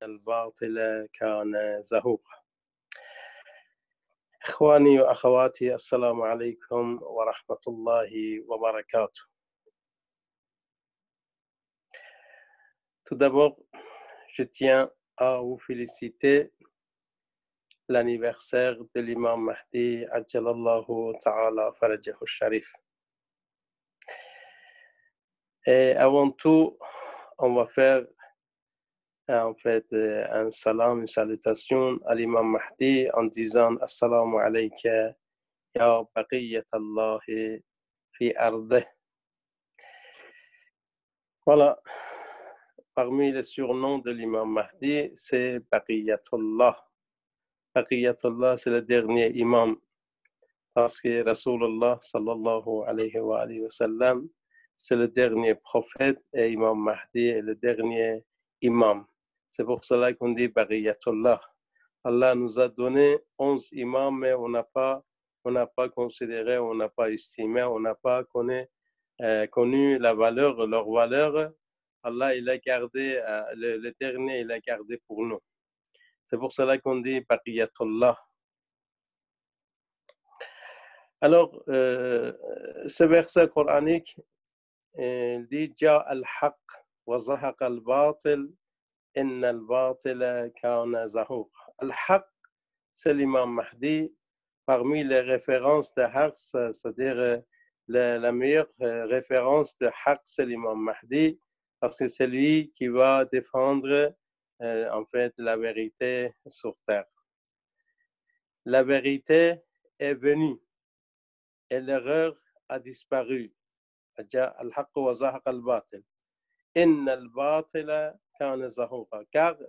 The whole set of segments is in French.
الباطل كان زهوقا. إخواني وأخواتي, assalamu alaikum wa rahmatullahi wa barakatuh. Tout d'abord, je tiens à vous féliciter l'anniversaire de l'imam Mahdi Ajjalallahu Ta'ala Farajahu Sharif. Et avant tout, on va faire en fait un salam, une salutation à l'imam Mahdi en disant Assalamu alayka ya baqiyat Allahi fi ardih. Voilà, parmi les surnoms de l'imam Mahdi, c'est Baqiyatullah. Baqiyatullah, c'est le dernier imam, parce que Rasulullah sallallahu alayhi wa sallam, c'est le dernier prophète et imam Mahdi est le dernier imam. C'est pour cela qu'on dit Baqiyatullah. Allah nous a donné 11 imams, mais on n'a pas considéré, on n'a pas estimé, on n'a pas connu leur valeur. Allah, il a gardé, le dernier, il a gardé pour nous. C'est pour cela qu'on dit Baqiyatullah. Alors, ce verset coranique, il dit Ja al-haq wa zahaq al-batil, inna al-batila kana zahuq. Al-haq, c'est l'imam Mahdi. Parmi les références de haq, c'est-à-dire la meilleure référence de haq, c'est l'imam Mahdi, parce que c'est lui qui va défendre en fait la vérité sur terre. La vérité est venue et l'erreur a disparu. Car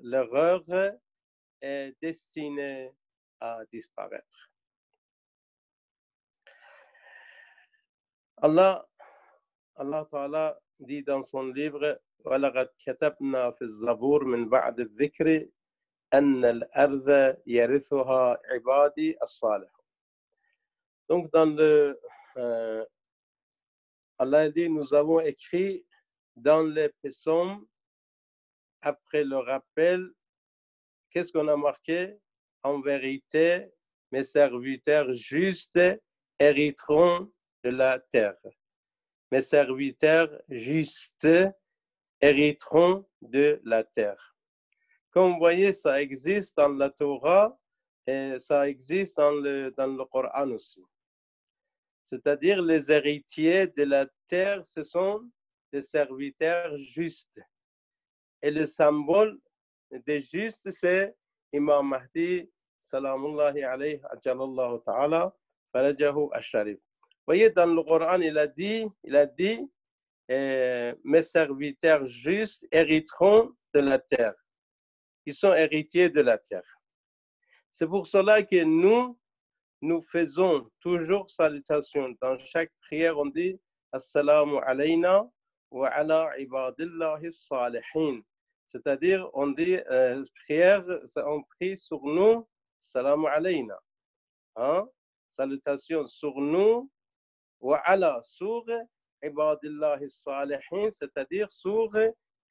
l'erreur est destinée à disparaître. Allah Ta'ala dit dans son livre وَلَقَدْ كَتَبْنَا فِي الزَّبُورِ مِنْ بَعْدِ الذِّكْرِ أَنَّ الْأَرْضَ يَرِثُهَا عِبَادِي الصَّالِحُونَ. Donc dans le Allah dit, nous avons écrit dans les psaumes, après le rappel, qu'est-ce qu'on a marqué? En vérité, mes serviteurs justes hériteront de la terre. Mes serviteurs justes hériteront de la terre. Comme vous voyez, ça existe dans la Torah et ça existe dans le Coran aussi. C'est-à-dire les héritiers de la terre, ce sont des serviteurs justes. Et le symbole des justes, c'est Imam Mahdi, salamullahi alayhi, ajallallahu ta'ala, farajahu ash-sharif. Vous voyez, dans le Coran, il a dit, mes serviteurs justes hériteront de la terre. Ils sont héritiers de la terre. C'est pour cela que nous faisons toujours salutation. Dans chaque prière, on dit Assalamu alayna wa ala ibadillahi salihin. C'est-à-dire, on dit prière, on prie sur nous, Assalamu alayna. Salutation sur nous, wa ala, sur ibadillahi salihin, c'est-à-dire sur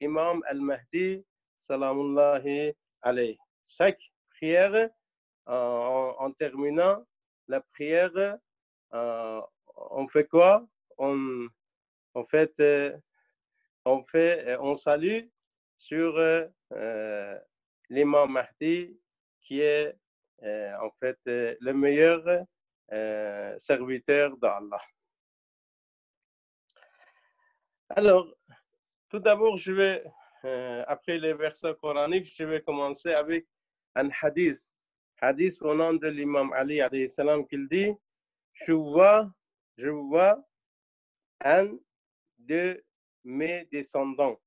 Imam al-Mahdi, salamullahi alayhi. Chaque prière, en terminant la prière, on fait quoi? On salue sur l'imam Mahdi qui est en fait le meilleur serviteur d'Allah. Alors, tout d'abord, je vais, après les versets coraniques, je vais commencer avec un hadith. Hadith au nom de l'imam Ali alayhi salam qu'il dit, je vois un de mes descendants.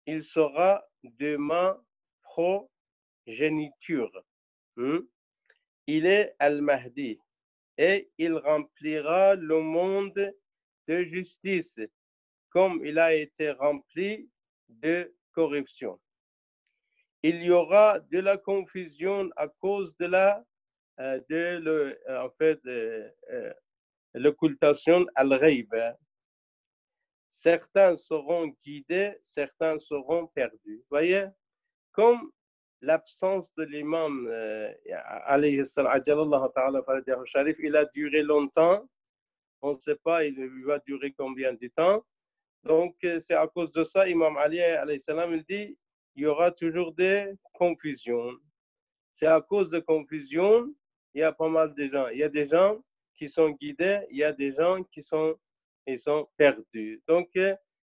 Il sera de ma progéniture. Il est Al-Mahdi et il remplira le monde de justice comme il a été rempli de corruption. Il y aura de la confusion à cause de l'occultation al-ghayb. Certains seront guidés, certains seront perdus. Vous voyez, comme l'absence de l'imam, alayhi salam, sharif, il a duré longtemps, on ne sait pas, il va durer combien de temps. Donc, c'est à cause de ça, Imam Ali, alayhi salam, il dit, il y aura toujours des confusions. C'est à cause de confusion, il y a pas mal de gens. Il y a des gens qui sont guidés, il y a des gens qui sont perdus. Donc,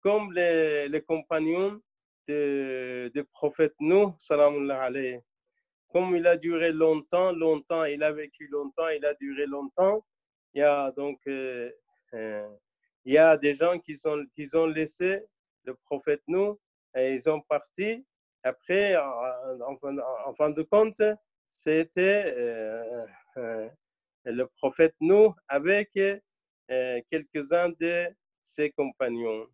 comme les compagnons du prophète Nuh, salamullah alayhi, comme il a duré longtemps, il a vécu longtemps, il a duré longtemps, il y a donc il y a des gens qui ont laissé le prophète Nuh et ils sont partis. Après, en fin de compte, c'était le prophète Nuh avec quelques-uns de ses compagnons.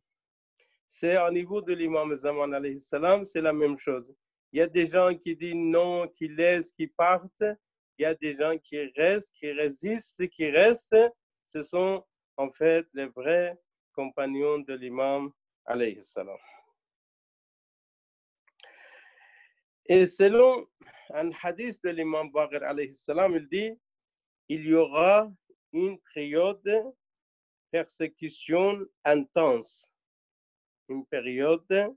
C'est au niveau de l'imam Zaman alayhi salam, c'est la même chose. Il y a des gens qui disent non, qui laissent, qui partent. Il y a des gens qui restent, qui résistent, qui restent. Ce sont en fait les vrais compagnons de l'imam alayhi salam. Et selon un hadith de l'imam Baqir alayhi salam, il dit il y aura une période de persécution intense. Une période,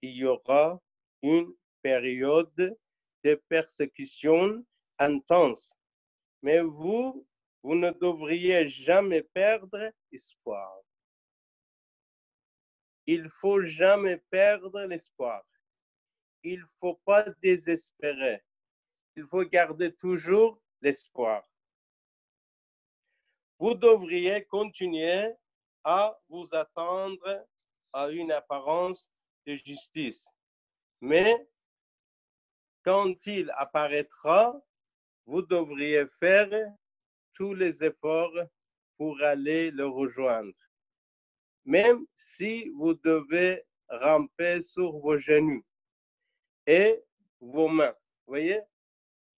il y aura une période de persécution intense. Mais vous ne devriez jamais perdre espoir. Il ne faut jamais perdre l'espoir. Il ne faut pas désespérer. Il faut garder toujours l'espoir. Vous devriez continuer à vous attendre à une apparence de justice. Mais quand il apparaîtra, vous devriez faire tous les efforts pour aller le rejoindre. Même si vous devez ramper sur vos genoux et vos mains. Vous voyez?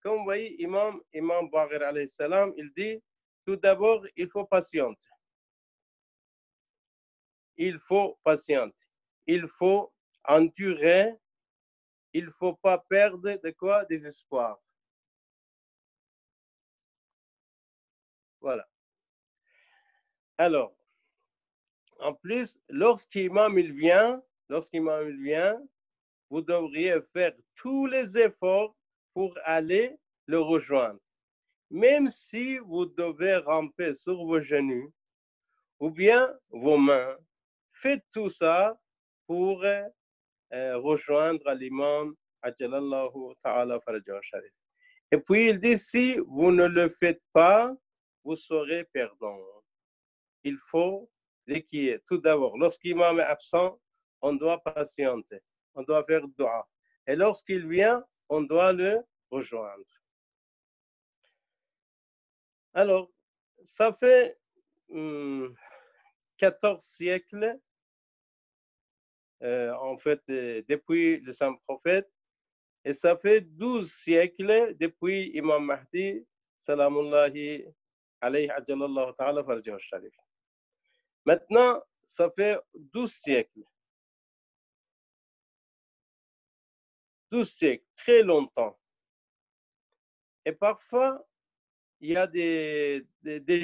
Comme vous voyez, Imam Baqir alayhi salam, il dit, tout d'abord, il faut patienter. Il faut patienter. Il faut endurer. Il ne faut pas perdre de quoi? Des espoirs. Voilà. Alors, en plus, lorsqu'imam il vient, vous devriez faire tous les efforts pour aller le rejoindre. Même si vous devez ramper sur vos genoux ou bien vos mains, faites tout ça pour rejoindre l'imam Ajalallahu Ta'ala Farajahu Sharif. Et puis il dit, si vous ne le faites pas, vous serez perdant. Il faut l'équiller. Tout d'abord, lorsqu'imam est absent, on doit patienter, on doit faire dua. Et lorsqu'il vient, on doit le rejoindre. Alors, ça fait 14 siècles, en fait, depuis le saint prophète, et ça fait 12 siècles depuis Imam Mahdi, salamullahi alayhi ajalallahu ta'ala farjahu sharif. Maintenant, ça fait 12 siècles. 12 siècles, très longtemps. Et parfois, il y a des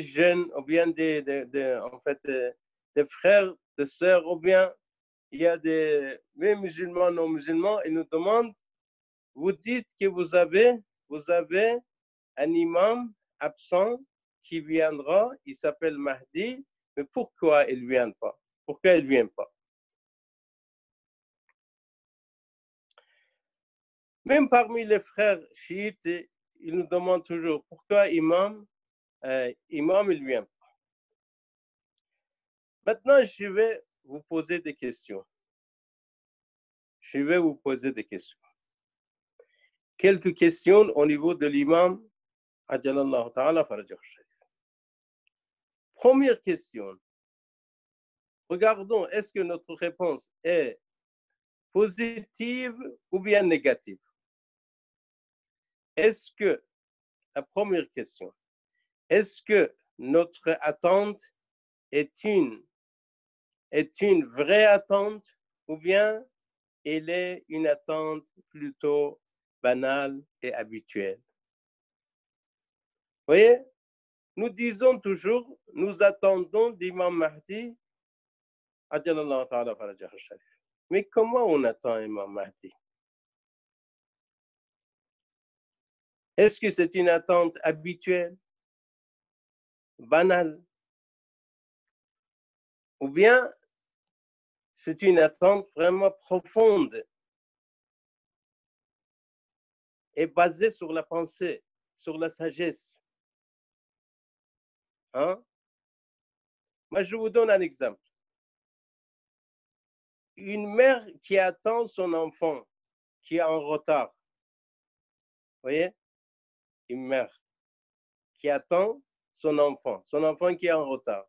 jeunes, ou bien en fait, des frères, des sœurs, ou bien il y a des musulmans, non musulmans, ils nous demandent, vous dites que vous avez un imam absent qui viendra, il s'appelle Mahdi, mais pourquoi il ne vient pas? Pourquoi il ne vient pas? Même parmi les frères chiites, ils nous demandent toujours pourquoi imam il ne vient pas. Maintenant, je vais vous poser des questions. Quelques questions au niveau de l'imam Ajalallahu Ta'ala Farajahu Sharif. Première question. Regardons, est-ce que notre réponse est positive ou bien négative? La première question, est-ce que notre attente est une vraie attente ou bien elle est une attente plutôt banale et habituelle. Vous voyez, nous disons toujours, nous attendons d'Imam Mahdi, mais comment on attend Imam Mahdi? Est-ce que c'est une attente habituelle, banale, ou bien c'est une attente vraiment profonde et basée sur la pensée, sur la sagesse? Hein? Moi, je vous donne un exemple. Une mère qui attend son enfant qui est en retard, vous voyez, une mère qui attend son enfant qui est en retard.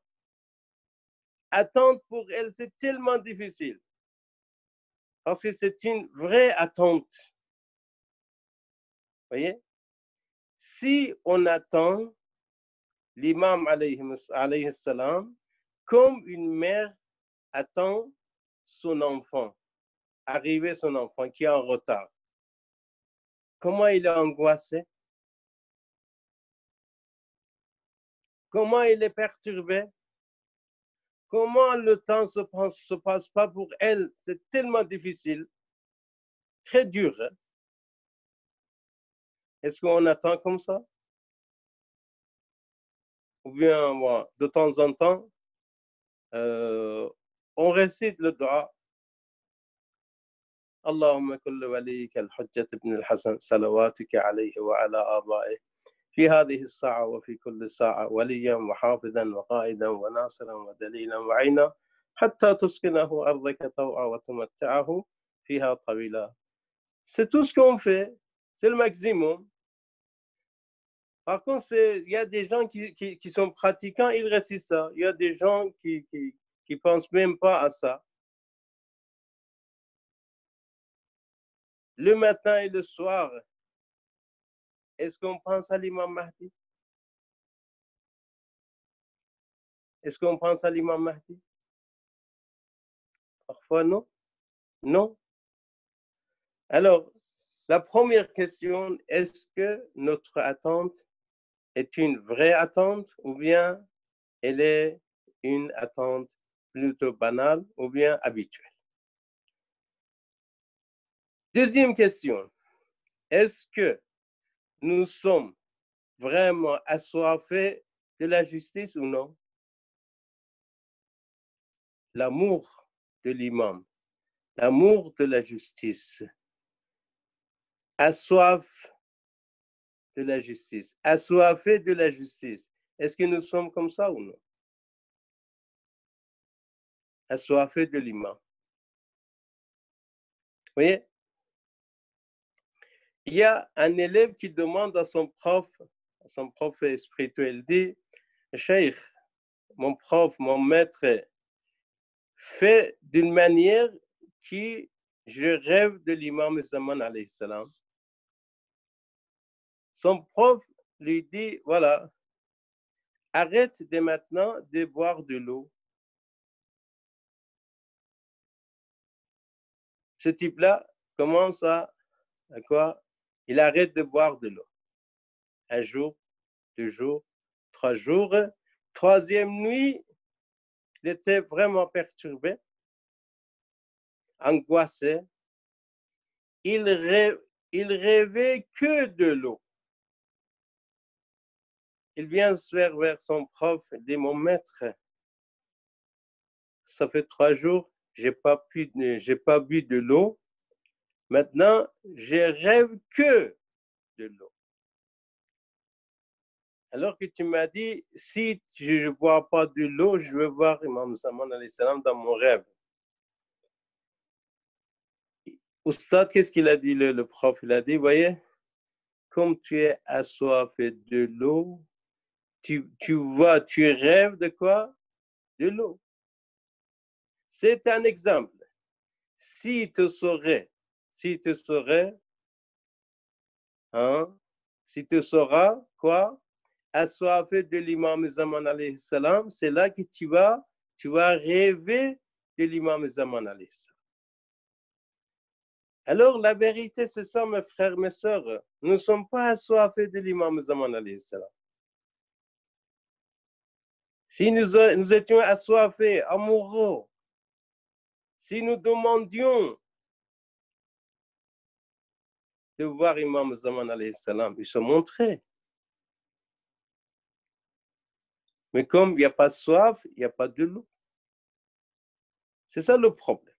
Attendre pour elle, c'est tellement difficile parce que c'est une vraie attente. Vous voyez, si on attend l'imam alayhi salam comme une mère attend son enfant, arriver son enfant qui est en retard, comment il est angoissé? Comment il est perturbé? Comment le temps se passe pas pour elle? C'est tellement difficile, très dur. Hein? Est-ce qu'on attend comme ça? Ou bien, bon, de temps en temps, on récite le dua. اللهم كل وليك الحجة بن الحسن صلواتك عليه وعلى آبائه في هذه الساعة وفي كل ساعة وليا وحافظا وقائدا وناصرا ودليلا وعينا حتى تسكنه أرضك طوعا وتمتعه فيها طويلا. C'est tout ce qu'on fait, c'est le maximum. Par contre, il y a des gens qui sont pratiquants, ils récitent ça. Il y a des gens qui pensent même pas à ça. Le matin et le soir, est-ce qu'on pense à l'imam Mahdi? Est-ce qu'on pense à l'imam Mahdi? Parfois, non. Non. Alors, la première question, est-ce que notre attente est une vraie attente ou bien elle est une attente plutôt banale ou bien habituelle? Deuxième question, est-ce que nous sommes vraiment assoiffés de la justice ou non? L'amour de l'imam, l'amour de la justice, assoif de la justice, assoiffé de la justice. Est-ce que nous sommes comme ça ou non? Assoiffé de l'imam. Vous voyez? Il y a un élève qui demande à son prof spirituel, dit, Cheikh, mon prof, mon maître, fait d'une manière qui je rêve de l'imam Zaman alayhi salam. Son prof lui dit, voilà, arrête de maintenant de boire de l'eau. Ce type-là commence à quoi? Il arrête de boire de l'eau. Un jour, 2 jours, 3 jours. Troisième nuit, il était vraiment perturbé, angoissé. Il rêvait que de l'eau. Il vient vers son prof et dit, mon maître, ça fait 3 jours, j'ai pas bu de l'eau. Maintenant, je rêve que de l'eau. Alors que tu m'as dit, si je ne bois pas de l'eau, je veux voir Imam Zaman alayhi salam dans mon rêve. Oustad, qu'est-ce qu'il a dit le prof? Il a dit, voyez, comme tu es assoiffé de l'eau, tu rêves de quoi? De l'eau. C'est un exemple. Si tu saurais, hein, si tu sauras quoi? Assoiffé de l'imam Zaman alayhi salam, c'est là que tu vas rêver de l'imam Zaman alayhi salam. Alors, la vérité, c'est ça, mes frères, mes sœurs. Nous ne sommes pas assoiffés de l'imam Zaman alayhi salam. Si nous étions assoiffés, amoureux, si nous demandions de voir Imam Zaman alayhi salam, il se montrait. Mais comme il n'y a pas de soif, il n'y a pas de l'eau. C'est ça le problème.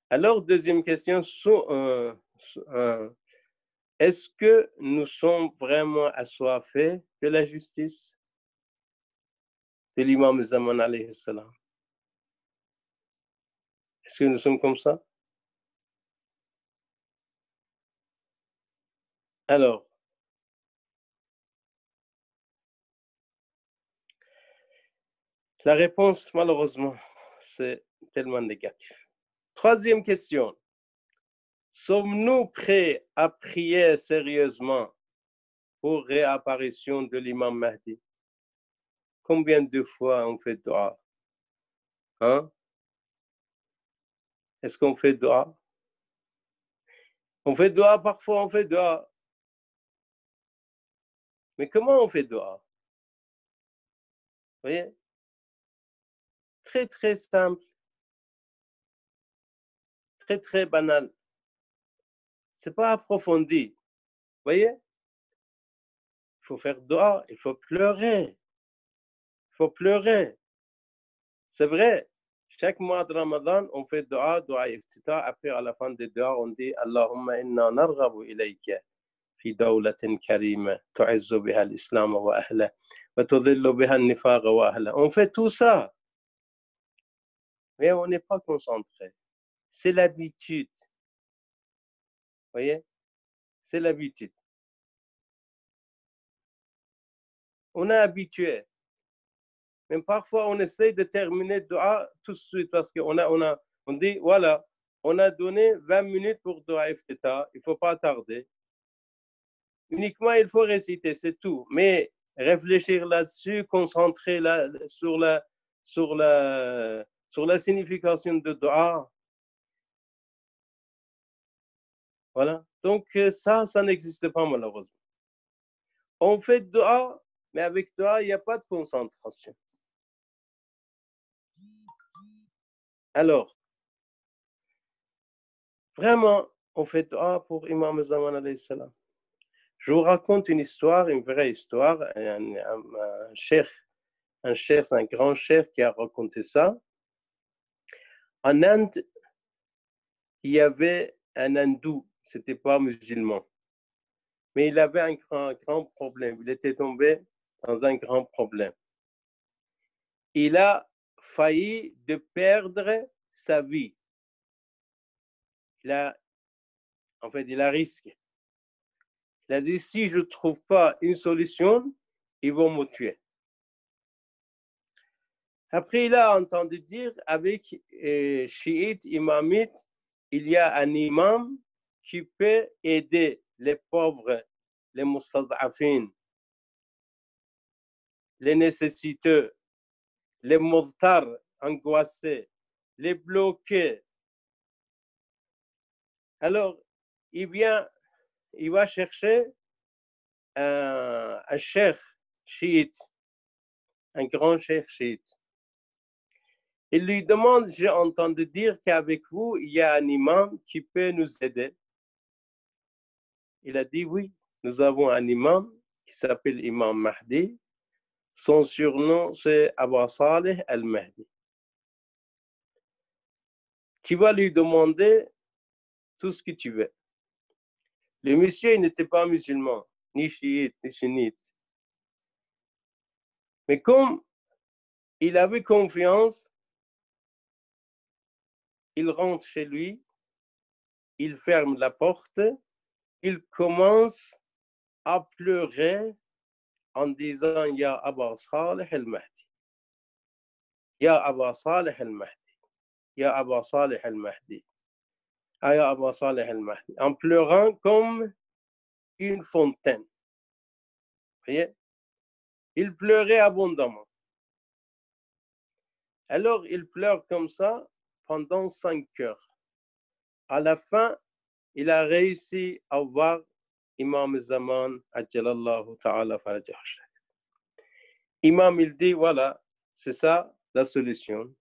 Alors, deuxième question, est-ce que nous sommes vraiment assoiffés de la justice de l'imam Zaman alayhi salam? Est-ce que nous sommes comme ça? Alors, la réponse, malheureusement, c'est tellement négatif. Troisième question. Sommes-nous prêts à prier sérieusement pour réapparition de l'imam Mahdi? Combien de fois on fait dua? Hein? Est-ce qu'on fait dua? On fait dua, parfois on fait dua. Mais comment on fait dua? Vous voyez? Très, très simple. Très, très banal. Ce n'est pas approfondi. Vous voyez? Il faut faire dua, il faut pleurer. Il faut pleurer. C'est vrai. Chaque mois de Ramadan, on fait dua, dua iftita. Après, à la fin de dua, on dit Allahumma inna narghabu ilayka fi dawlatin karima tu'izzu biha al-islam wa ahla wa tudhillu biha an-nifaq wa ahla. On fait tout ça. Mais on n'est pas concentré. C'est l'habitude. Vous voyez? C'est l'habitude. On est habitué. Même parfois, on essaye de terminer dua tout de suite parce on dit, voilà, on a donné 20 minutes pour dua iftita, il ne faut pas tarder. Uniquement, il faut réciter, c'est tout. Mais réfléchir là-dessus, concentrer sur la signification de dua. Voilà. Donc, ça n'existe pas malheureusement. On fait dua, mais avec dua, il n'y a pas de concentration. Alors, vraiment, on fait dua pour Imam Zaman alayhi salam. Je vous raconte une histoire, une vraie histoire. Un cheikh, c'est un grand cheikh qui a raconté ça. En Inde, il y avait un hindou, c'était pas musulman, mais il avait un grand problème. Il était tombé dans un grand problème. Il a failli de perdre sa vie. Il a risqué. Il a dit, si je ne trouve pas une solution, ils vont me tuer. Après, il a entendu dire, avec chiites, imamites, il y a un imam qui peut aider les pauvres, les mustad'afin, les nécessiteux, les murtars angoissés, les bloqués. Alors, il va chercher un cheikh chiite, un grand cheikh chiite. Il lui demande, j'ai entendu dire qu'avec vous, il y a un imam qui peut nous aider. Il a dit, oui, nous avons un imam qui s'appelle Imam Mahdi. Son surnom, c'est Abu Saleh al-Mahdi. Tu vas lui demander tout ce que tu veux. Le monsieur, il n'était pas musulman, ni chiite, ni sunnite. Mais comme il avait confiance, il rentre chez lui, il ferme la porte, il commence à pleurer en disant Ya Aba Saleh al-Mahdi. Ya Aba Saleh al-Mahdi. Ya Aba Saleh al-Mahdi. Ya Aba Saleh al-Mahdi. En pleurant comme une fontaine. Vous voyez? Il pleurait abondamment. Alors, il pleure comme ça pendant 5 heures. À la fin, il a réussi à voir Imam Zaman, Ajjalallahu ta'ala farajah. Imam, il dit, voilà, c'est ça la solution.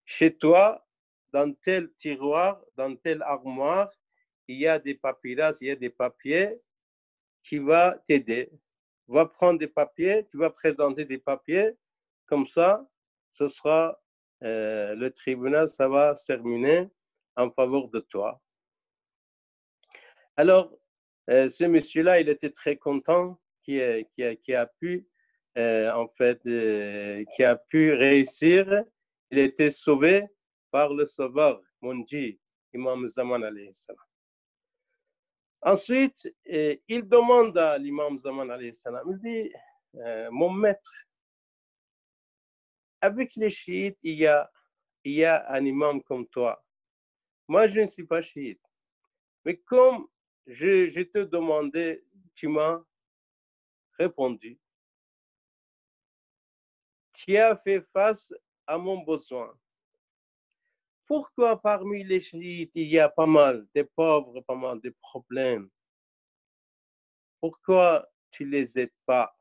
Chez toi, dans tel tiroir, dans telle armoire, il y a des papyrus, il y a des papiers qui vont t'aider. Va prendre des papiers, tu vas présenter des papiers, comme ça, ce sera le tribunal, ça va se terminer en faveur de toi. Alors, ce monsieur-là, il était très content qui a pu, qui a pu réussir. Il était sauvé par le sauveur, Munji, Imam Zaman alayhi salam. Ensuite, il demande à l'imam Zaman alayhi salam, il dit, mon maître, avec les chiites, il y a un imam comme toi. Moi, je ne suis pas chiite. Mais comme je te demandais, tu m'as répondu. Tu as fait face à mon besoin. Pourquoi parmi les chiites, il y a pas mal de pauvres, pas mal de problèmes? Pourquoi tu ne les aides pas?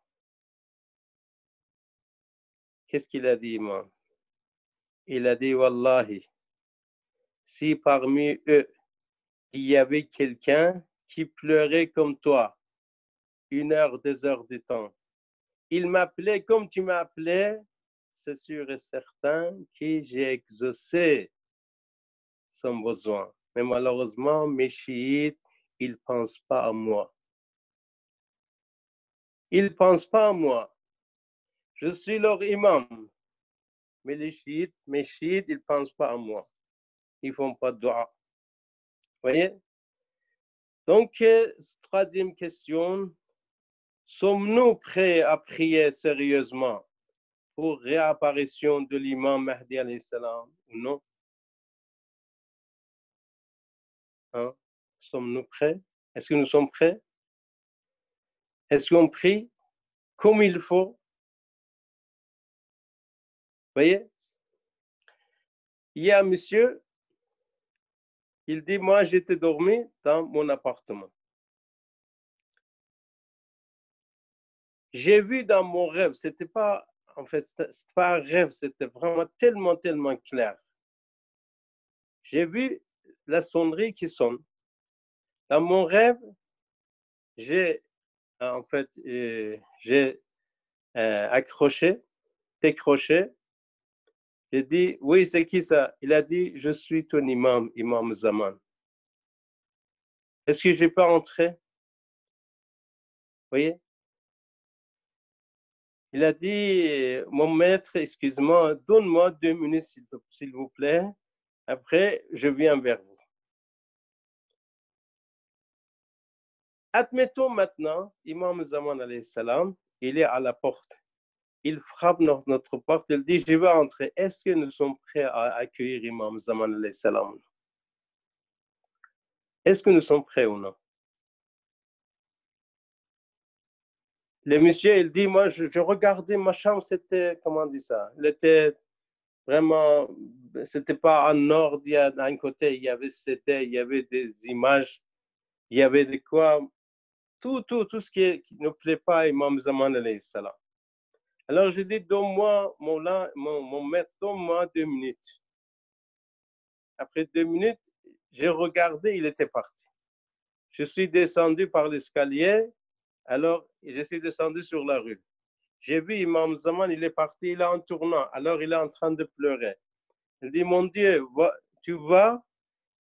Qu'est-ce qu'il a dit, imam? Il a dit, Wallahi, si parmi eux, il y avait quelqu'un qui pleurait comme toi, 1 heure, 2 heures de temps, il m'appelait comme tu m'appelais, c'est sûr et certain que j'ai exaucé son besoin. Mais malheureusement, mes chiites, ils ne pensent pas à moi. Ils ne pensent pas à moi. Je suis leur imam. Mais les chiites, mes chiites, ils ne pensent pas à moi. Ils ne font pas de dua. Vous voyez? Donc, troisième question, sommes-nous prêts à prier sérieusement pour réapparition de l'imam Mahdi alayhi salam ou non? Hein? Sommes-nous prêts? Est-ce que nous sommes prêts? Est-ce qu'on prie comme il faut? Vous voyez? Il y a un monsieur, il dit, moi j'étais dormi dans mon appartement. J'ai vu dans mon rêve, c'était pas, en fait, c'était pas un rêve, c'était vraiment tellement clair. J'ai vu la sonnerie qui sonne. Dans mon rêve, j'ai, en fait, j'ai décroché. J'ai dit, oui, c'est qui ça? Il a dit, je suis ton imam, Imam Zaman. Est-ce que je peux entrer? Vous voyez? Il a dit, mon maître, excuse-moi, donne-moi 2 minutes, s'il vous plaît. Après, je viens vers vous. Admettons maintenant, Imam Zaman alayhi salam, il est à la porte. Il frappe notre porte, il dit, je vais entrer. Est-ce que nous sommes prêts à accueillir Imam Zaman alayhi salam? Est-ce que nous sommes prêts ou non? Le monsieur, il dit, moi, je regardais ma chambre, c'était, comment on dit ça? Il était vraiment, c'était pas en ordre, il y a d'un côté, il y avait des images, il y avait de quoi, tout ce qui ne plaît pas à Imam Zaman alayhi salam. Alors je dis, donne-moi, mon maître, donne-moi 2 minutes. Après 2 minutes, j'ai regardé, il était parti. Je suis descendu par l'escalier, alors je suis descendu sur la rue. J'ai vu Imam Zaman, il est parti, il est en tournant, alors il est en train de pleurer. Il dit, mon Dieu, tu vois,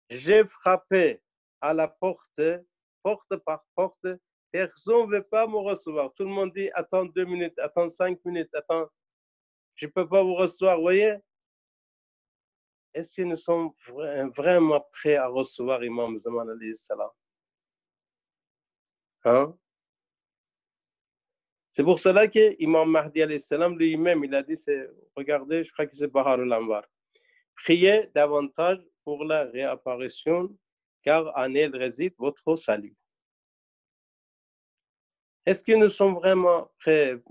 j'ai frappé à la porte, porte par porte, personne ne veut pas me recevoir. Tout le monde dit, attends 2 minutes, attends 5 minutes, attends, je ne peux pas vous recevoir, vous voyez? Est-ce que nous sommes vraiment prêts à recevoir Imam Zaman alayhi salam? Hein? C'est pour cela que Imam Mahdi alayhi salam lui-même, il a dit, regardez, je crois que c'est Bahar al-Anwar, priez davantage pour la réapparition, car en elle réside votre salut. Est-ce que nous sommes vraiment prêts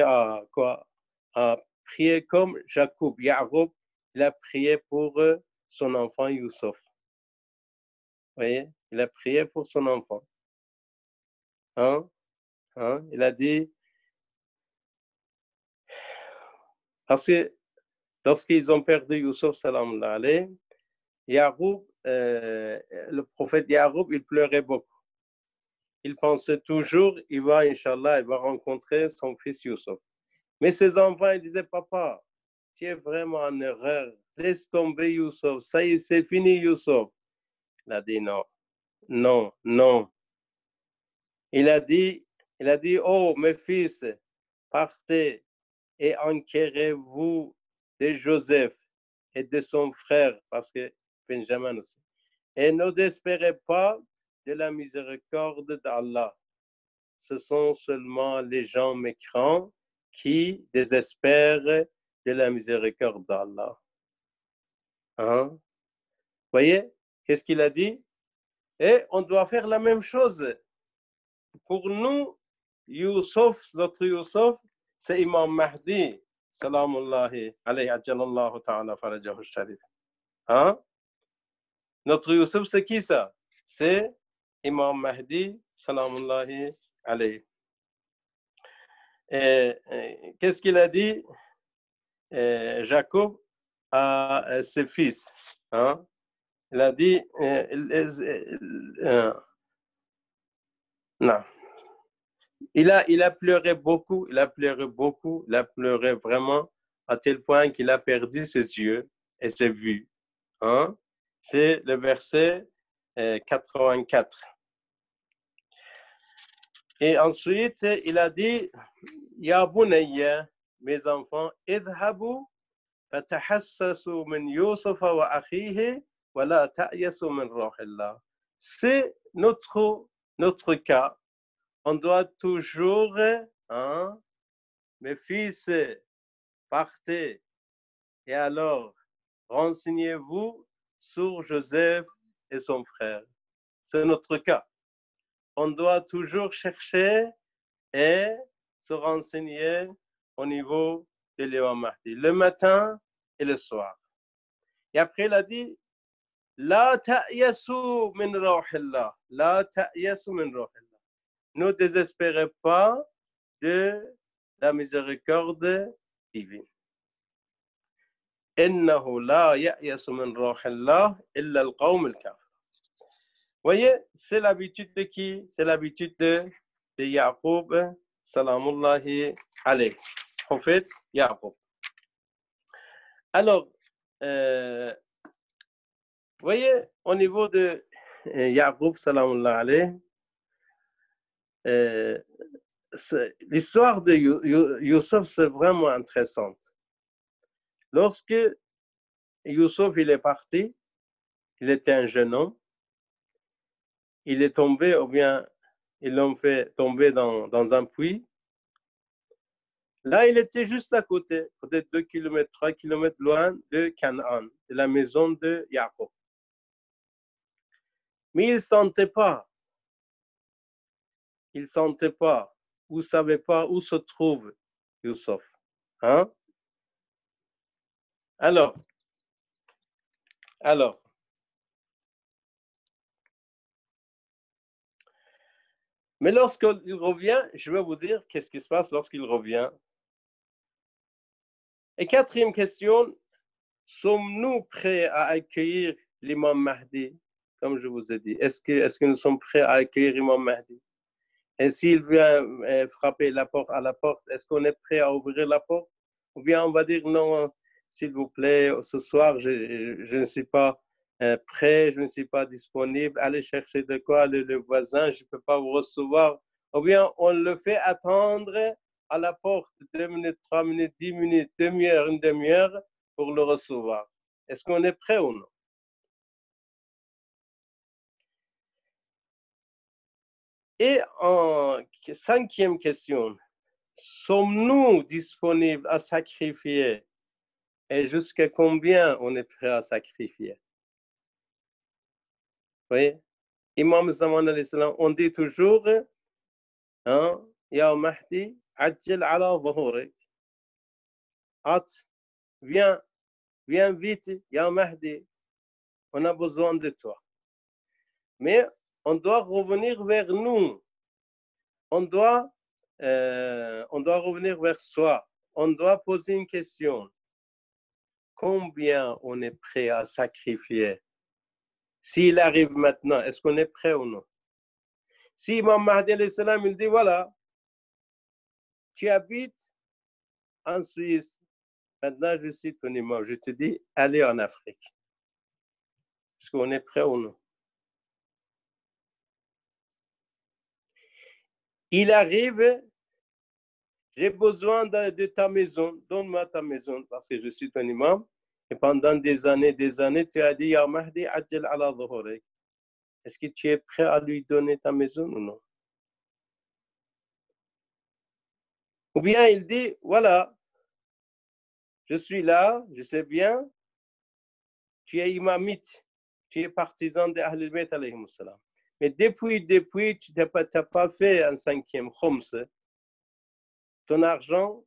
à quoi? À prier comme Jacob, Yacoub, il a prié pour son enfant Youssef. voyez, il a prié pour son enfant. Hein? Hein? Il a dit, parce que lorsqu'ils ont perdu Youssef, salam alayhi, Yaroub, le prophète Yaroub, il pleurait beaucoup. Il pensait toujours, Inch'Allah, il va rencontrer son fils Youssef. Mais ses enfants, ils disaient, papa, tu es vraiment en erreur. Laisse tomber Youssef. Ça y est, c'est fini Youssef. Il a dit non, non, non. Il a dit, oh, mes fils, partez et enquérez-vous de Joseph et de son frère, parce que Benjamin aussi. Et ne désespérez pas de la miséricorde d'Allah. Ce sont seulement les gens mécrants qui désespèrent de la miséricorde d'Allah. Hein? Voyez, qu'est-ce qu'il a dit? Et on doit faire la même chose. Pour nous, notre Youssef, c'est Imam Mahdi, salamullahi alayhi, ajjalallahu ta'ala farajahu sharif. Hein? Notre Youssef, c'est qui ça? C'est Imam Mahdi, salamullahi alayhi. Qu'est-ce qu'il a dit? Jacob à ses fils. Hein? Il a dit, non. Il a pleuré beaucoup, il a pleuré vraiment à tel point qu'il a perdu ses yeux et ses vues. Hein? C'est le verset 84. Et ensuite, il a dit, Ya bunayya, mes enfants, idhabu fatahassasu min Yusuf wa akhihi wa la ta'yasu min ruhillah. C'est notre cas. On doit toujours, hein, mes fils, partez et alors renseignez-vous sur Joseph et son frère. C'est notre cas. On doit toujours chercher et se renseigner au niveau de l'imam Mahdi, le matin et le soir. Et après, il a dit, La ta'yasu min ruhillah. La ta'yasu min ruhillah. Ne désespérez pas de la miséricorde divine. إنه لا يأيس من روح الله إلا القوم الكافر. Voyez, c'est l'habitude de qui? C'est l'habitude de Yaqub, salamullahi alayhi, prophète Yaqub. Alors, voyez, au niveau de Yaqub, salamullahi alayhi, l'histoire de Youssef, c'est vraiment intéressante. Lorsque Youssef il est parti, il était un jeune homme, il est tombé, ou bien ils l'ont fait tomber dans un puits. Là, il était juste à côté, peut-être 2 km, 3 km loin de Canaan, de la maison de Jacob. Mais il ne sentait pas, il ne savait pas où se trouve Youssef. Hein? Alors, mais lorsqu'il revient, je vais vous dire qu'est-ce qui se passe lorsqu'il revient. Et quatrième question, sommes-nous prêts à accueillir l'imam Mahdi, comme je vous ai dit? Est-ce que nous sommes prêts à accueillir l'imam Mahdi? Et s'il vient frapper à la porte, est-ce qu'on est prêt à ouvrir la porte? Ou bien on va dire non, s'il vous plaît, ce soir, je ne suis pas prêt, je ne suis pas disponible, allez chercher de quoi le voisin, je ne peux pas vous recevoir. Ou bien on le fait attendre à la porte 2 minutes, 3 minutes, 10 minutes, demi-heure, une demi-heure pour le recevoir. Est-ce qu'on est prêt ou non? Et en 5e question, sommes-nous disponibles à sacrifier et jusqu'à combien on est prêt à sacrifier? Vous voyez? Imam Zaman alayhi salam, on dit toujours, hein, Ya Mahdi, ajjal ala dhuhurik. Viens vite, Ya Mahdi, on a besoin de toi. Mais on doit revenir vers nous. On doit revenir vers soi. On doit poser une question. Combien on est prêt à sacrifier? S'il arrive maintenant, est-ce qu'on est prêt ou non? Si Imam Mahdi il dit, voilà, tu habites en Suisse, maintenant je suis ton imam, je te dis, allez en Afrique. Est-ce qu'on est prêt ou non? Il arrive, j'ai besoin de ta maison, donne-moi ta maison parce que je suis ton imam. Et pendant des années, tu as dit, Ya Mahdi, ajjal ala dhuhurik. Est-ce que tu es prêt à lui donner ta maison ou non? Ou bien il dit, voilà, je suis là, je sais bien, tu es imamite, tu es partisan de Ahl al-Bayt alayhim salam. Mais depuis, tu n'as pas fait un 5e khums. Ton argent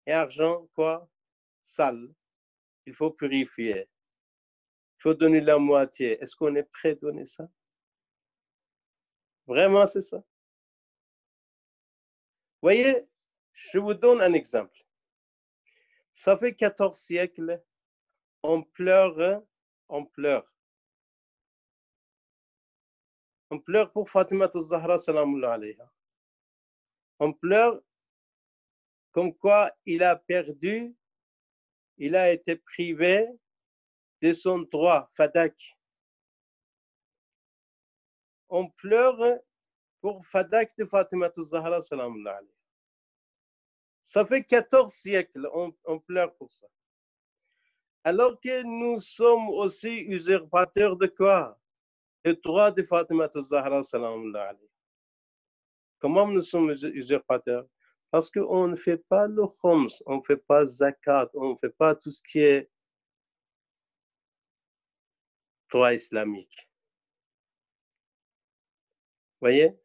est argent, quoi? Sale. Il faut purifier. Il faut donner la moitié. Est-ce qu'on est prêt à donner ça? Vraiment, c'est ça. Voyez, je vous donne un exemple. Ça fait 14 siècles, on pleure. On pleure pour Fatima al-Zahra, salamullah alayha. On pleure comme quoi il a perdu, il a été privé de son droit, fadak. On pleure pour fadak de Fatima al-Zahra, salamullah alayha. Ça fait 14 siècles, on pleure pour ça. Alors que nous sommes aussi usurpateurs de quoi? Le droit de Fatima al-Zahra, salamullah alayha. Comment nous sommes usurpateurs? Parce qu'on ne fait pas le khums, on ne fait pas zakat, on ne fait pas tout ce qui est droit islamique. Vous voyez?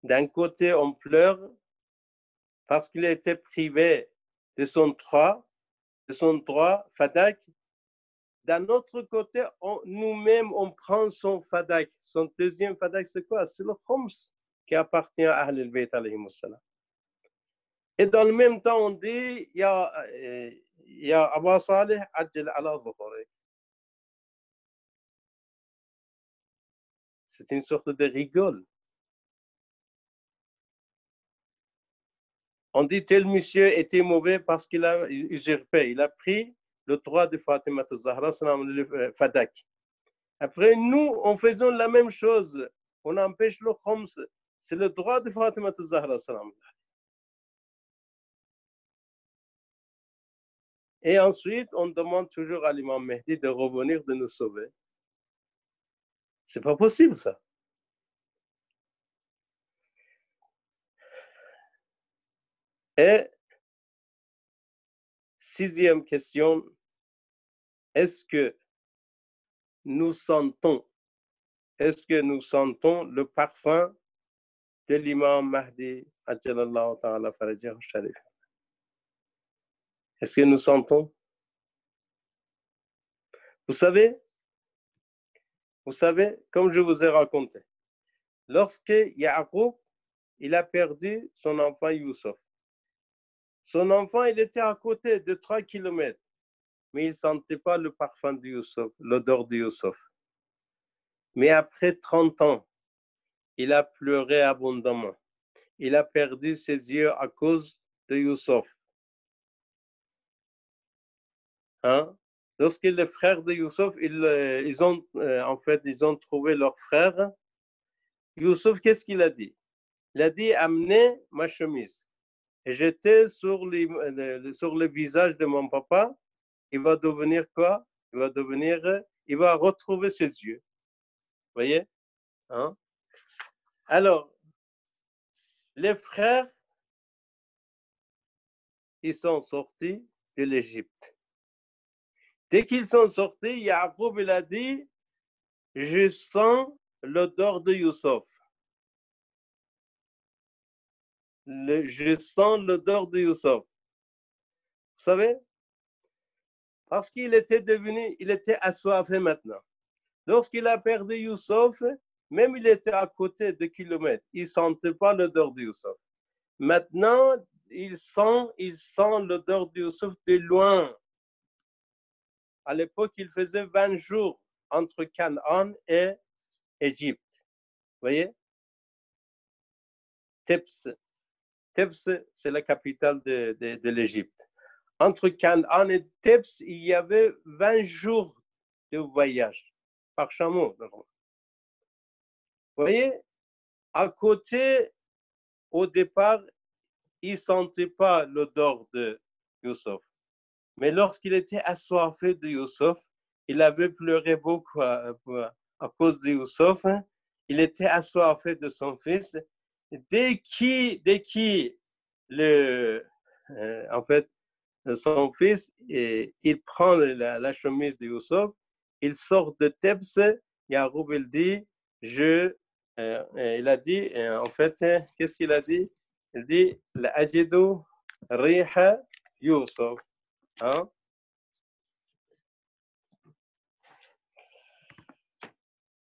D'un côté, on pleure parce qu'il a été privé de son droit fadak. D'un autre côté, nous-mêmes, on prend son fadak. Son deuxième fadak, c'est quoi? C'est le khums qui appartient à Ahl al-Bayt alayhim salam. Et dans le même temps, on dit, il y a Abu Salih, ajjal ala dhuhurik. C'est une sorte de rigole. On dit tel monsieur était mauvais parce qu'il a usurpé. Il a pris le droit de Fatima al-Zahra, le fadak. Après, nous, on faisons la même chose. On empêche le khums. C'est le droit de Fatima al-Zahra. Et ensuite, on demande toujours à l'imam Mehdi de revenir, de nous sauver. C'est pas possible, ça. Et 6e question, est-ce que nous sentons le parfum de l'imam Mahdi, ajjalallahu ta'ala farajahu sharif? Est-ce que nous sentons? Vous savez, comme je vous ai raconté, lorsque Ya'qub, il a perdu son enfant Youssef, son enfant, il était à côté de 3 kilomètres, mais il ne sentait pas le parfum de Youssef, l'odeur de Youssef. Mais après 30 ans, il a pleuré abondamment. Il a perdu ses yeux à cause de Youssef. Hein? Lorsque les frères de Youssef, ils ont trouvé leur frère, Youssef, qu'est-ce qu'il a dit? Il a dit, amenez ma chemise. Et j'étais sur le visage de mon papa. Il va devenir quoi? Il va retrouver ses yeux. Vous voyez? Hein? Alors, les frères, ils sont sortis de l'Égypte. Dès qu'ils sont sortis, Ya'qub, il a dit, je sens l'odeur de Youssef. Je sens l'odeur de Youssef. Vous savez? Parce qu'il était assoiffé maintenant. Lorsqu'il a perdu Youssef, même il était à côté de kilomètres, il ne sentait pas l'odeur de Youssef. Maintenant, il sent l'odeur de Youssef de loin. À l'époque, il faisait 20 jours entre Canaan et Égypte. Vous voyez? Thebes, c'est la capitale de l'Égypte. Entre Canaan et Thebes, il y avait 20 jours de voyage par chameau. Vous voyez, à côté, au départ, il ne sentait pas l'odeur de Youssef. Mais lorsqu'il était assoiffé de Youssef, il avait pleuré beaucoup à cause de Youssef. Il était assoiffé de son fils. Dès qu'il en fait, son fils, il prend la chemise de Youssef, il sort de Thebes, Yaroub, il dit, il a dit, en fait, qu'est-ce qu'il a dit? Il dit, la ajidu riha Youssef. Hein?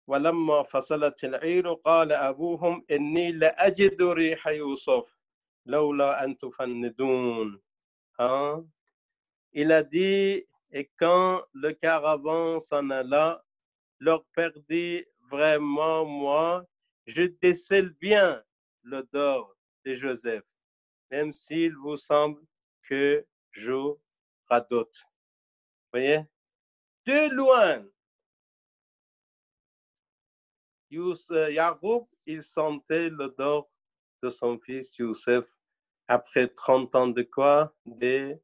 ولما فصلت العير قال أبوهم إني لأجد ريح يوسف لولا أن تفندون. Hein? Il a dit, et quand le caravan s'en alla, leur père dit, vraiment, moi, je décèle bien l'odeur de Joseph, même s'il vous semble que je radote. Vous voyez? De loin, Yacoub, il sentait l'odeur de son fils Youssef après 30 ans de quoi? De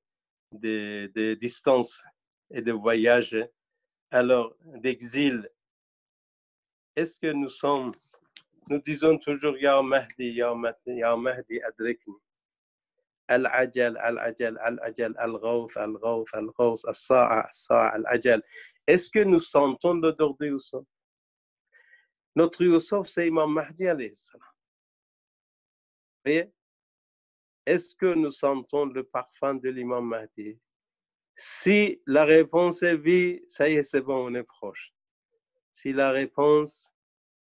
distance et de voyage, alors d'exil. Est-ce que nous disons toujours Ya Mahdi, Ya Mahdi, Ya Mahdi, adrikni. Al-Ajal, Al-Ajal, Al-Ajal, Al-Ghawth, Al-Ghawth, Al-Ghawth, As-Sa'a, As-Sa'a, Al-Ajal. Est-ce que nous sentons l'odeur de Youssef? Notre Youssef, c'est Imam Mahdi alayhi salam. Vous voyez? Est-ce que nous sentons le parfum de l'imam Mahdi? Si la réponse est oui, ça y est, c'est bon, on est proche. Si la réponse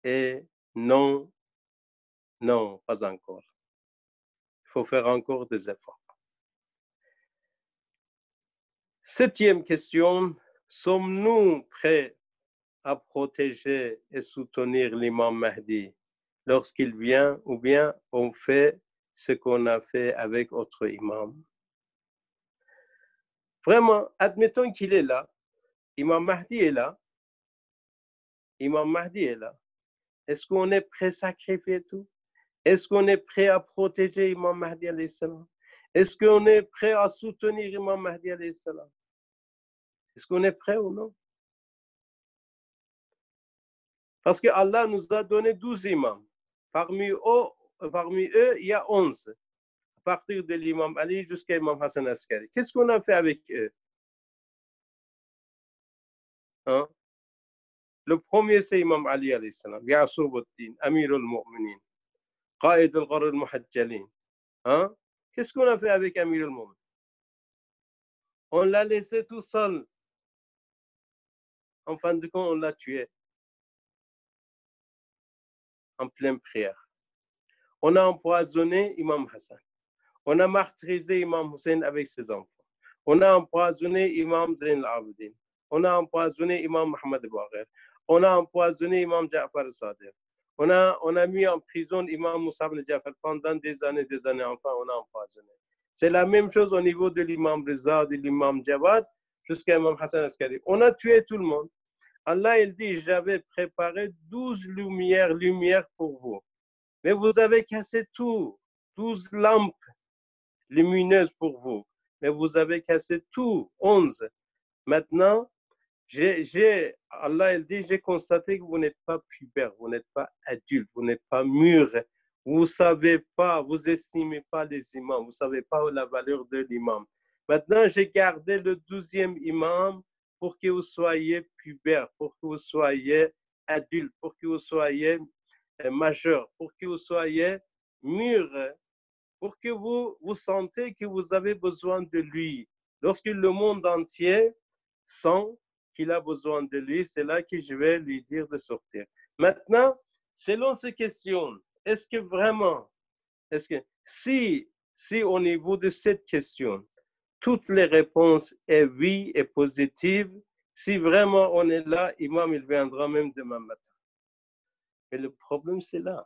est non, non, pas encore. Il faut faire encore des efforts. 7e question, sommes-nous prêts à protéger et soutenir l'imam Mahdi lorsqu'il vient, ou bien on fait ce qu'on a fait avec autre imam? Vraiment, admettons qu'il est là, Imam Mahdi est là, Imam Mahdi est là. Est-ce qu'on est prêt à sacrifier tout? Est-ce qu'on est prêt à protéger Imam Mahdi alayhi salam? Est-ce qu'on est prêt à soutenir Imam Mahdi alayhi salam? Est-ce qu'on est prêt ou non? Parce que Allah nous a donné 12 imams. Parmi eux, il y a 11. À partir de l'imam Ali jusqu'à Imam Hassan Askari. Qu'est-ce qu'on a fait avec eux? Hein? Le premier, c'est Imam Ali alayhi salam. Ya'sub ad-din, Amir al-Mu'minin, Qaïd al-Ghar al-Muhajjalin. Hein? Qu'est-ce qu'on a fait avec Amir al-Mu'minin? On l'a laissé tout seul. En fin de compte, on l'a tué en pleine prière. On a empoisonné Imam Hassan. On a martyrisé Imam Hussein avec ses enfants. On a empoisonné Imam Zain al-Abidin. On a empoisonné Imam Mohamed Bouagher. On a empoisonné Imam Ja'far al-Sadiq. On a mis en prison Imam Moussa ibn Ja'far pendant des années, enfin, on a empoisonné. C'est la même chose au niveau de l'imam Riza, de l'imam Jawad, jusqu'à Imam Hassan Askari. On a tué tout le monde. Allah, il dit, j'avais préparé 12 lumières pour vous. Mais vous avez cassé tout. 12 lampes lumineuses pour vous. Mais vous avez cassé tout. 11. Maintenant, Allah, il dit, j'ai constaté que vous n'êtes pas pubère, vous n'êtes pas adulte, vous n'êtes pas mûr. Vous ne savez pas, vous n'estimez pas les imams, vous ne savez pas la valeur de l'imam. Maintenant, j'ai gardé le 12e imam pour que vous soyez pubère, pour que vous soyez adulte, pour que vous soyez majeur, pour que vous soyez mûr, pour que vous sentez que vous avez besoin de lui. Lorsque le monde entier sent qu'il a besoin de lui, c'est là que je vais lui dire de sortir. Maintenant, selon ces questions, est-ce que vraiment, si au niveau de cette question, toutes les réponses est oui et positives, si vraiment on est là, Imam, il viendra même demain matin. Mais le problème, c'est là.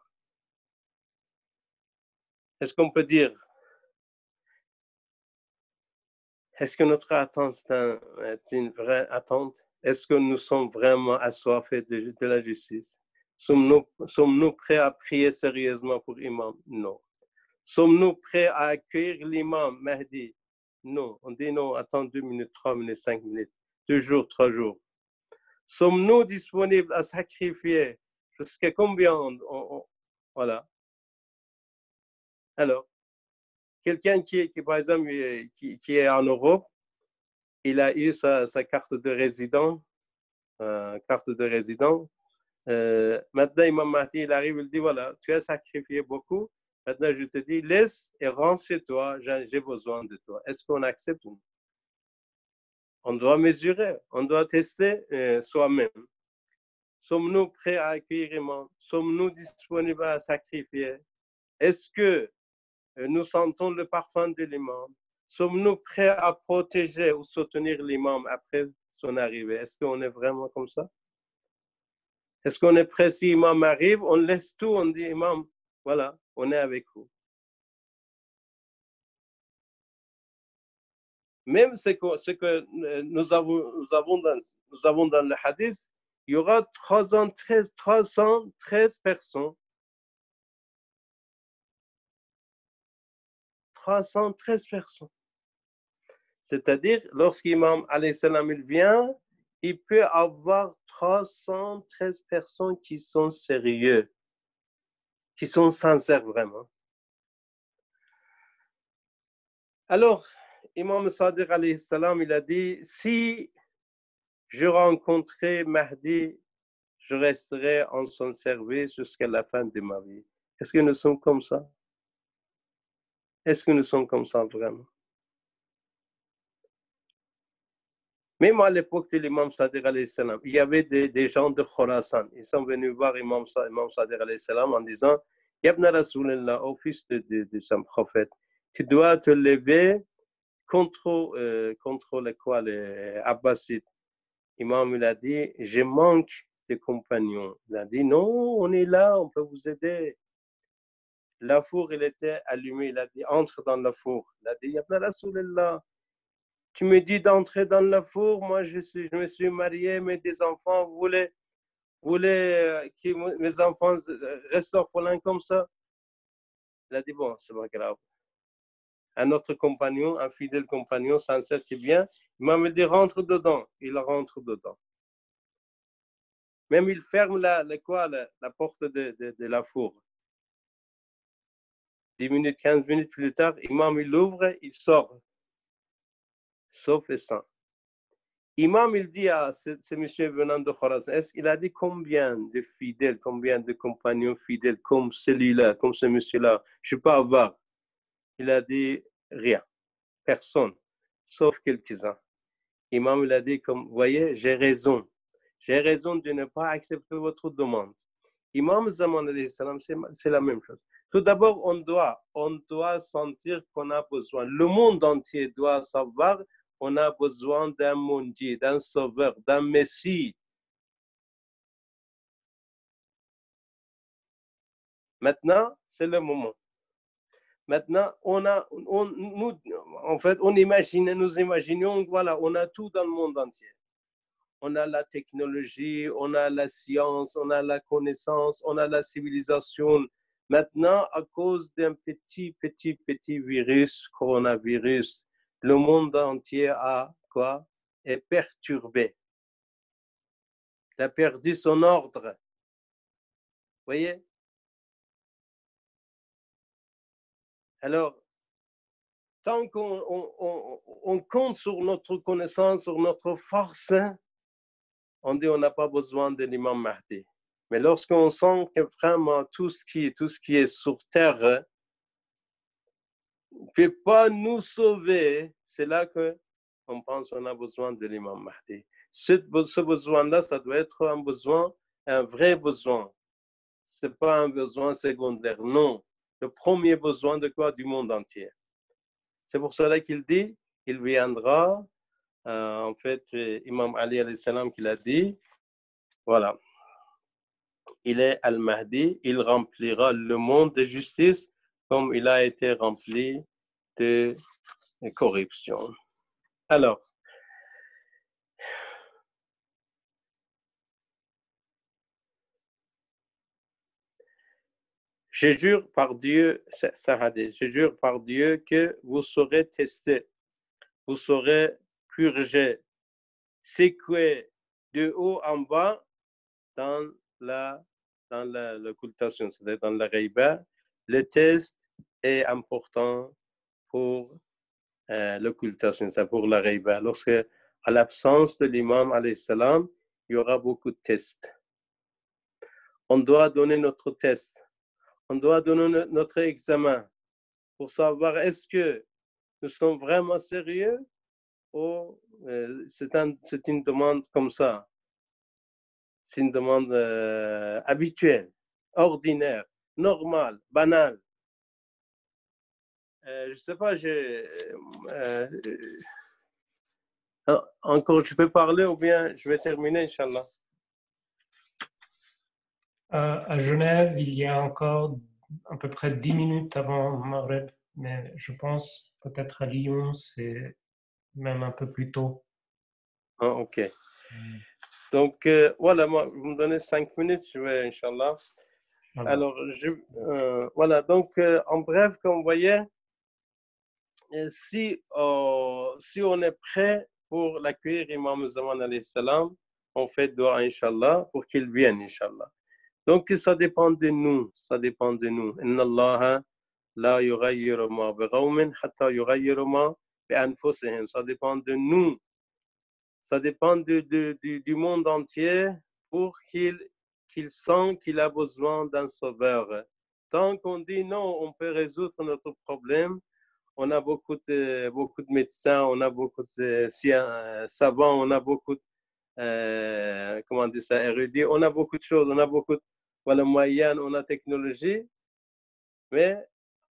Est-ce qu'on peut dire, est-ce que notre attente est une vraie attente? Est-ce que nous sommes vraiment assoiffés de la justice? Sommes-nous prêts à prier sérieusement pour l'imam? Non. Sommes-nous prêts à accueillir l'imam Mahdi? Non. On dit non, attends 2 minutes, 3 minutes, 5 minutes, 2 jours, 3 jours. Sommes-nous disponibles à sacrifier jusqu'à combien voilà. Alors, quelqu'un qui, par exemple, qui est en Europe, il a eu sa carte de résident. Maintenant, Imam Mahdi, il arrive, il dit, voilà, tu as sacrifié beaucoup. Maintenant, je te dis, laisse et rentre chez toi, j'ai besoin de toi. Est-ce qu'on accepte? On doit mesurer, on doit tester soi-même. Sommes-nous prêts à accueillir l'imam? Sommes-nous disponibles à sacrifier? Est-ce que nous sentons le parfum de l'imam? Sommes-nous prêts à protéger ou soutenir l'imam après son arrivée? Est-ce qu'on est vraiment comme ça? Est-ce qu'on est prêt si l'imam arrive, on laisse tout, on dit imam, voilà, on est avec vous. Même ce que nous avons dans le hadith, il y aura 313 personnes. 313 personnes. C'est-à-dire, lorsqu'imam alayhi salam il vient, il peut avoir 313 personnes qui sont sérieux, qui sont sincères vraiment. Alors, Imam Sadiq alayhi salam, il a dit, si je rencontrais Mahdi, je resterai en son service jusqu'à la fin de ma vie. Est-ce que nous sommes comme ça? Est-ce que nous sommes comme ça vraiment? Même à l'époque de l'imam Sadiq alayhi salam, il y avait des gens de Khorasan. Ils sont venus voir l'imam Sadiq alayhi salam en disant, Yabna Rasulallah, au fils de son prophète, tu dois te lever contre les Abbasides. Imam il a dit, je manque de compagnons. Il a dit, non, on est là, on peut vous aider. La four, il était allumé. Il a dit, entre dans la four. Il a dit, Yabna Rasulallah, tu me dis d'entrer dans la four, moi je me suis marié, mais des enfants voulaient que mes enfants restent orphelins comme ça. Il a dit, bon, c'est pas grave. Un autre compagnon, un fidèle compagnon, sincère qui vient, il m'a dit, rentre dedans. Il rentre dedans. Même il ferme la porte de la four. 10 minutes, 15 minutes plus tard, Imam il ouvre, il sort. Sauf et sans. Imam, il dit à ce monsieur venant de Khorasan, il a dit combien de fidèles, combien de compagnons fidèles comme celui-là, comme ce monsieur-là, je peux avoir. Il a dit rien, personne, sauf quelques-uns. Imam, il a dit, comme vous voyez, j'ai raison de ne pas accepter votre demande. Imam Zaman, c'est la même chose. Tout d'abord, on doit sentir qu'on a besoin. Le monde entier doit savoir qu'on a besoin d'un Mondi, d'un sauveur, d'un Messie. Maintenant, c'est le moment. Maintenant, nous imaginons, voilà, on a tout dans le monde entier. On a la technologie, on a la science, on a la connaissance, on a la civilisation. Maintenant, à cause d'un petit virus, coronavirus, le monde entier est perturbé. Il a perdu son ordre. Vous voyez? Alors, tant qu'on compte sur notre connaissance, sur notre force, on dit on n'a pas besoin de l'imam Mahdi. Mais lorsqu'on sent que vraiment tout ce qui est sur terre ne peut pas nous sauver, c'est là qu'on pense qu'on a besoin de l'imam Mahdi. ce besoin-là, ça doit être un vrai besoin. Ce n'est pas un besoin secondaire, non. Le premier besoin de quoi? Du monde entier. C'est pour cela qu'il dit, il viendra, en fait, Imam Ali alayhi salam qui l'a dit, voilà, il est Al-Mahdi, il remplira le monde de justice comme il a été rempli de corruption. Alors, je jure par Dieu, je jure par Dieu que vous serez testés, vous serez purgés, secoués de haut en bas dans l'occultation, c'est-à-dire dans la ghaiba. Le test est important pour l'occultation, c'est pour la ghaiba. Lorsque, à l'absence de l'imam, alayhi salam, il y aura beaucoup de tests. On doit donner notre test. On doit donner notre examen pour savoir est-ce que nous sommes vraiment sérieux ou c'est une demande comme ça. C'est une demande habituelle, ordinaire, normale, banale. Je ne sais pas, encore je peux parler ou bien je vais terminer, Inch'Allah. À Genève, il y a encore à peu près 10 minutes avant Maghreb, mais je pense peut-être à Lyon, c'est même un peu plus tôt. Ah, ok. Donc, voilà, moi, vous me donnez 5 minutes, je vais, Inch'Allah. Alors, voilà, donc, en bref, comme vous voyez, si on est prêt pour l'accueillir, Imam Zaman alayhi salam, on fait dua, Inch'Allah, pour qu'il vienne, Inch'Allah. Donc, ça dépend de nous, ça dépend de nous. Inna Allah la yughayyiru ma biqawmin hatta yughayyiru ma bi anfusihim. Ça dépend de nous. Ça dépend du monde entier pour qu'il sent qu'il a besoin d'un sauveur. Tant qu'on dit non, on peut résoudre notre problème. On a beaucoup de médecins, on a beaucoup de savants, on a beaucoup de, comment dire ça, érudits, on a beaucoup de choses, on a beaucoup de moyens, on a technologie, mais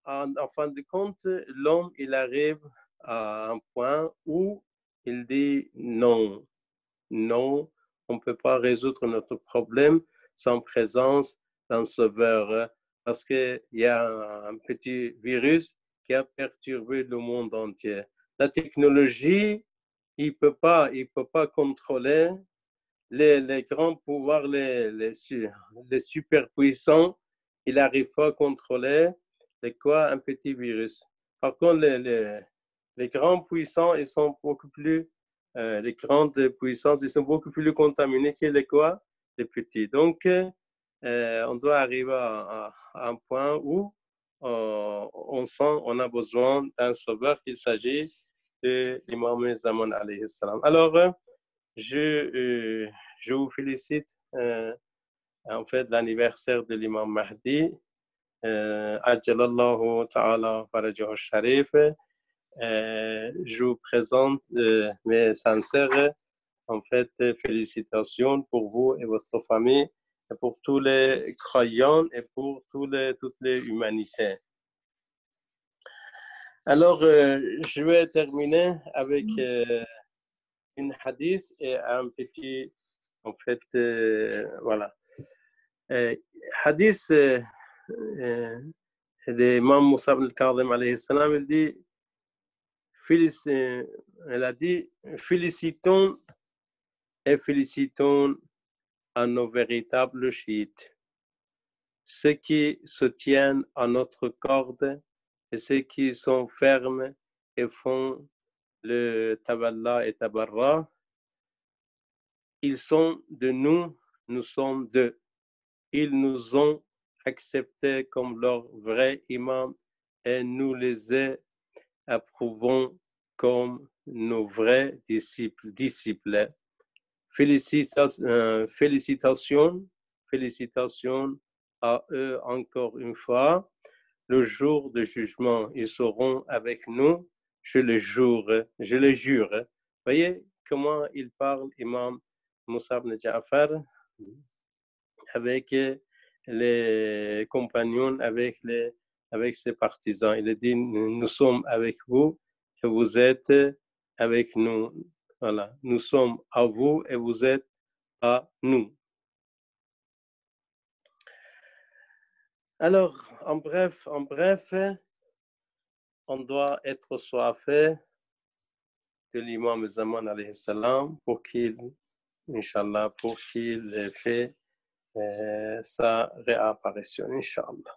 en fin de compte, l'homme, il arrive à un point où il dit non, non, on ne peut pas résoudre notre problème sans présence d'un sauveur, parce qu'il y a un petit virus qui a perturbé le monde entier. La technologie, il ne peut pas contrôler les grands pouvoirs, les superpuissants, il n'arrive pas à contrôler un petit virus. Par contre, les grands puissants, ils sont beaucoup plus, les grandes puissances, ils sont beaucoup plus contaminés que les petits. Donc, on doit arriver à un point où on sent on a besoin d'un sauveur, qu'il s'agit de l'imam Zaman alayhi salam. Alors, je vous félicite en fait l'anniversaire de l'imam Mahdi. Ajjalallahu ta'ala farajahu sharif. Je vous présente mes sincères en fait félicitations pour vous et votre famille et pour tous les croyants et pour toutes les humanités. Alors, je vais terminer avec une hadith et un petit, en fait, voilà. Hadith d'Imam Moussa ibn al-Kadhim alayhi salam, il dit, elle a dit, félicitons à nos véritables chiites, ceux qui se tiennent à notre corde et ceux qui sont fermes et font le taballa et tabarra. Ils sont de nous, nous sommes d'eux. Ils nous ont acceptés comme leur vrai imam et nous les approuvons comme nos vrais disciples. Félicitations à eux encore une fois. Le jour de jugement, ils seront avec nous, je le jure. Voyez, comment il parle, Imam Moussa ibn Ja'far, avec les compagnons, avec ses partisans. Il a dit, nous sommes avec vous et vous êtes avec nous. Voilà, nous sommes à vous et vous êtes à nous. Alors, en bref, on doit être soifé de l'imam Zaman alayhi salam pour qu'il, Inch'Allah, pour qu'il fait sa réapparition, Inch'Allah.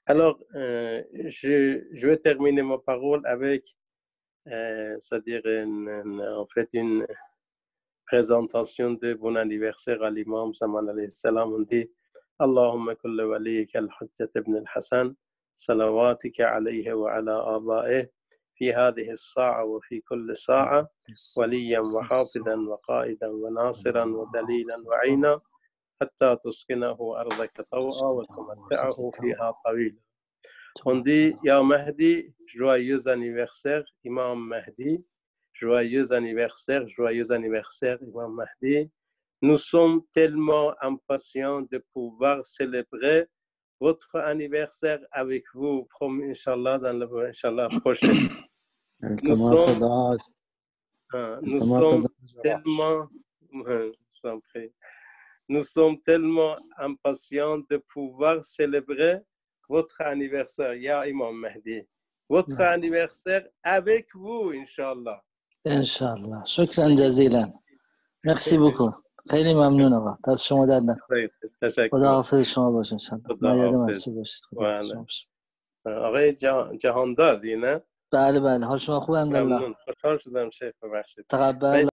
Alors, je vais terminer ma parole avec, c'est-à-dire en fait une présentation de bon anniversaire à l'imam Zaman alayhi salam. On dit Allahumma kulli waliyika al-Hujjat ibn al-Hasan صلواتك عليه وعلى آبائه في هذه الساعة وفي كل ساعة وليا وحافظا وقائدا وناصرا ودليلا وعينا حتى تسكنه أرضك طوعا وتمتعه فيها طويلا. On dit, Ya Mahdi, joyeux anniversaire, Imam Mahdi, joyeux anniversaire, Imam Mahdi. Nous sommes tellement impatients de pouvoir célébrer votre anniversaire avec vous, Inch'Allah, dans le Inch'Allah prochain. Nous sommes tellement impatients de pouvoir célébrer votre anniversaire, Ya Imam Mahdi. Votre anniversaire avec vous, Inch'Allah. Inch'Allah. Shukran jazilan. Merci beaucoup. خیلی ممنون آقا. دست شما درد نکنه. خداحافظ شما باشین انشالله. ما یاد مسئول باشید. آقای جهاندار دی نه؟ بله حال شما خوبه الحمدلله. ممنون. خوشحال شدم شیخ ببخشید. تقبل